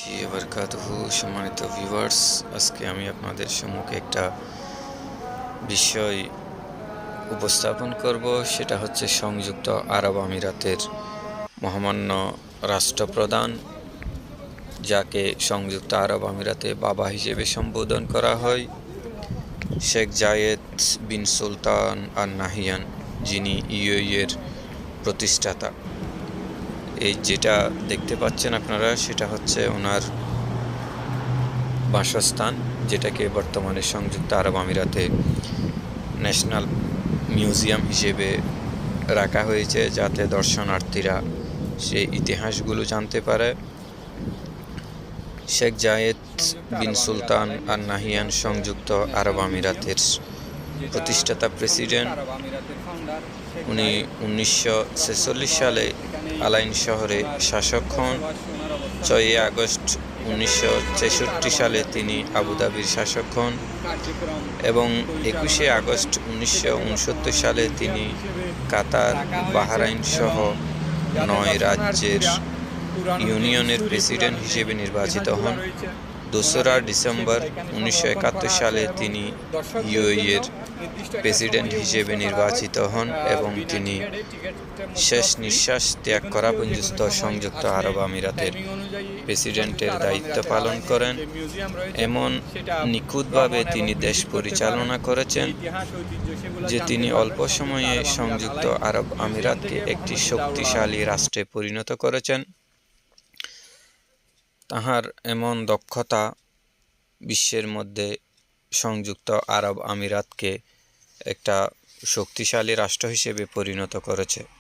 বারাকাতুহু। সম্মানিত ভিউয়ার্স, আজকে আমি আপনাদের সম্মুখে একটা বিষয় উপস্থাপন করব। সেটা হচ্ছে সংযুক্ত আরব আমিরাতের মহামান্য রাষ্ট্রপ্রধান, যাকে সংযুক্ত আরব আমিরাতে বাবা হিসেবে সম্বোধন করা হয়, শেখ জায়েদ বিন সুলতান আল নাহিয়ান, যিনি ইউএইর প্রতিষ্ঠাতা। এই যেটা দেখতে পাচ্ছেন আপনারা, সেটা হচ্ছে ওনার বাসস্থান, যেটাকে বর্তমানে সংযুক্ত আরব আমিরাতে ন্যাশনাল মিউজিয়াম হিসেবে রাখা হয়েছে, যাতে দর্শনার্থীরা সেই ইতিহাসগুলো জানতে পারে। শেখ জায়েদ বিন সুলতান আল নাহিয়ান সংযুক্ত আরব আমিরাতের প্রতিষ্ঠাতা প্রেসিডেন্ট। উনি 1946 সালে আলাইন শহরে শাসক হন। 6 আগস্ট 1963 সালে তিনি আবুধাবির শাসক হন এবং 21 আগস্ট 1969 সালে তিনি কাতার, বাহরাইন সহ 9 রাজ্যের ইউনিয়নের প্রেসিডেন্ট হিসেবে নির্বাচিত হন। 2রা ডিসেম্বর 1971 সালে তিনি ইউএইয়ের প্রেসিডেন্ট হিসেবে নির্বাচিত হন এবং তিনি শেষ নিঃশ্বাস ত্যাগ করা পর্যন্ত সংযুক্ত আরব আমিরাতের প্রেসিডেন্টের দায়িত্ব পালন করেন। এমন নিখুঁতভাবে তিনি দেশ পরিচালনা করেছেন যে তিনি অল্প সময়ে সংযুক্ত আরব আমিরাতকে একটি শক্তিশালী রাষ্ট্রে পরিণত করেছেন। তাহার এমন দক্ষতা বিশ্বের মধ্যে সংযুক্ত আরব আমিরাতকে একটা শক্তিশালী রাষ্ট্র হিসেবে পরিণত করেছে।